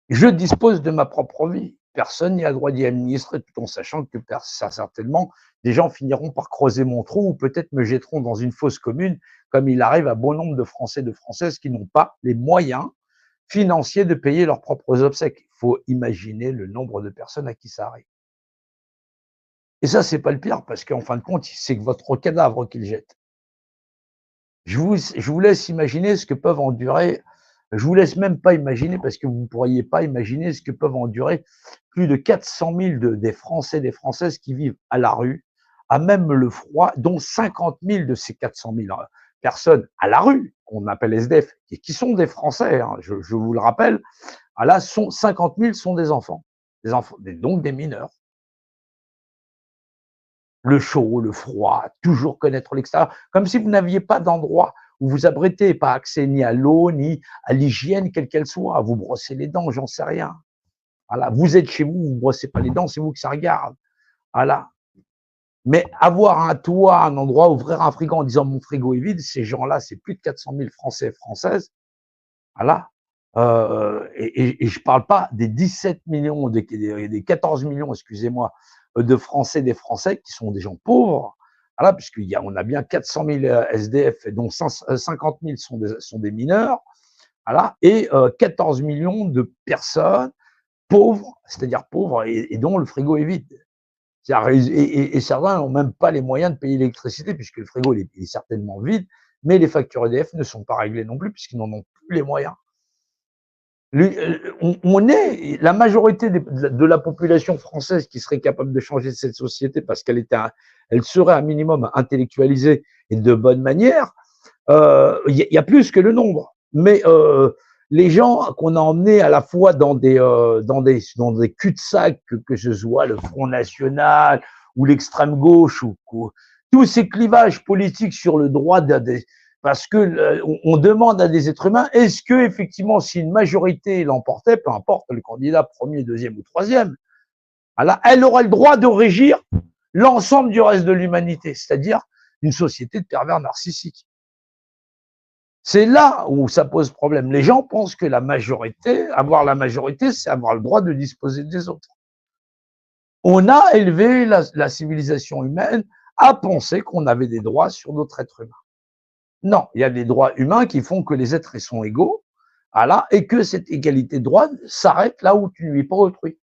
Je dispose de ma propre vie. Personne n'y a le droit d'y administrer, tout en sachant que certainement des gens finiront par creuser mon trou ou peut-être me jetteront dans une fosse commune, comme il arrive à bon nombre de Français et de Françaises qui n'ont pas les moyens financiers de payer leurs propres obsèques. Il faut imaginer le nombre de personnes à qui ça arrive. Et ça, c'est pas le pire, parce qu'en fin de compte, c'est que votre cadavre qu'ils jettent. Je vous laisse imaginer ce que peuvent endurer, je vous laisse même pas imaginer, parce que vous ne pourriez pas imaginer ce que peuvent endurer plus de 400 000 des Français et des Françaises qui vivent à la rue, à même le froid, dont 50 000 de ces 400 000 personnes à la rue, qu'on appelle SDF, et qui sont des Français, hein, je vous le rappelle, là, 50 000 sont des enfants, donc des mineurs. Le chaud, le froid, toujours connaître l'extérieur, comme si vous n'aviez pas d'endroit où vous abritez, pas accès ni à l'eau, ni à l'hygiène, quelle qu'elle soit. Vous brossez les dents, j'en sais rien. Voilà. Vous êtes chez vous, vous ne brossez pas les dents, c'est vous que ça regarde. Voilà. Mais avoir un toit, un endroit, ouvrir un frigo en disant mon frigo est vide, ces gens-là, c'est plus de 400 000 Français et Françaises. Voilà. Et je ne parle pas des 17 millions, des 14 millions, excusez-moi, de Français, des Français qui sont des gens pauvres, voilà, puisqu'on a bien 400 000 SDF, dont 50 000 sont des mineurs, voilà, et 14 millions de personnes pauvres, c'est-à-dire pauvres, et dont le frigo est vide. Et certains n'ont même pas les moyens de payer l'électricité, puisque le frigo est certainement vide, mais les factures EDF ne sont pas réglées non plus, puisqu'ils n'en ont plus les moyens. On est la majorité de la population française qui serait capable de changer cette société parce qu'elle serait un minimum intellectualisée et de bonne manière. Il y a plus que le nombre, mais les gens qu'on a emmenés à la fois dans des cul-de-sac, que ce soit le Front National ou l'extrême gauche ou tous ces clivages politiques sur le droit parce que on demande à des êtres humains, est-ce que effectivement, si une majorité l'emportait, peu importe le candidat premier, deuxième ou troisième, elle aurait le droit de régir l'ensemble du reste de l'humanité, c'est-à-dire une société de pervers narcissiques. C'est là où ça pose problème. Les gens pensent que avoir la majorité, c'est avoir le droit de disposer des autres. On a élevé la civilisation humaine à penser qu'on avait des droits sur d'autres êtres humains. Non, il y a des droits humains qui font que les êtres sont égaux, voilà, et que cette égalité de droits s'arrête là où tu ne vis pas autrui.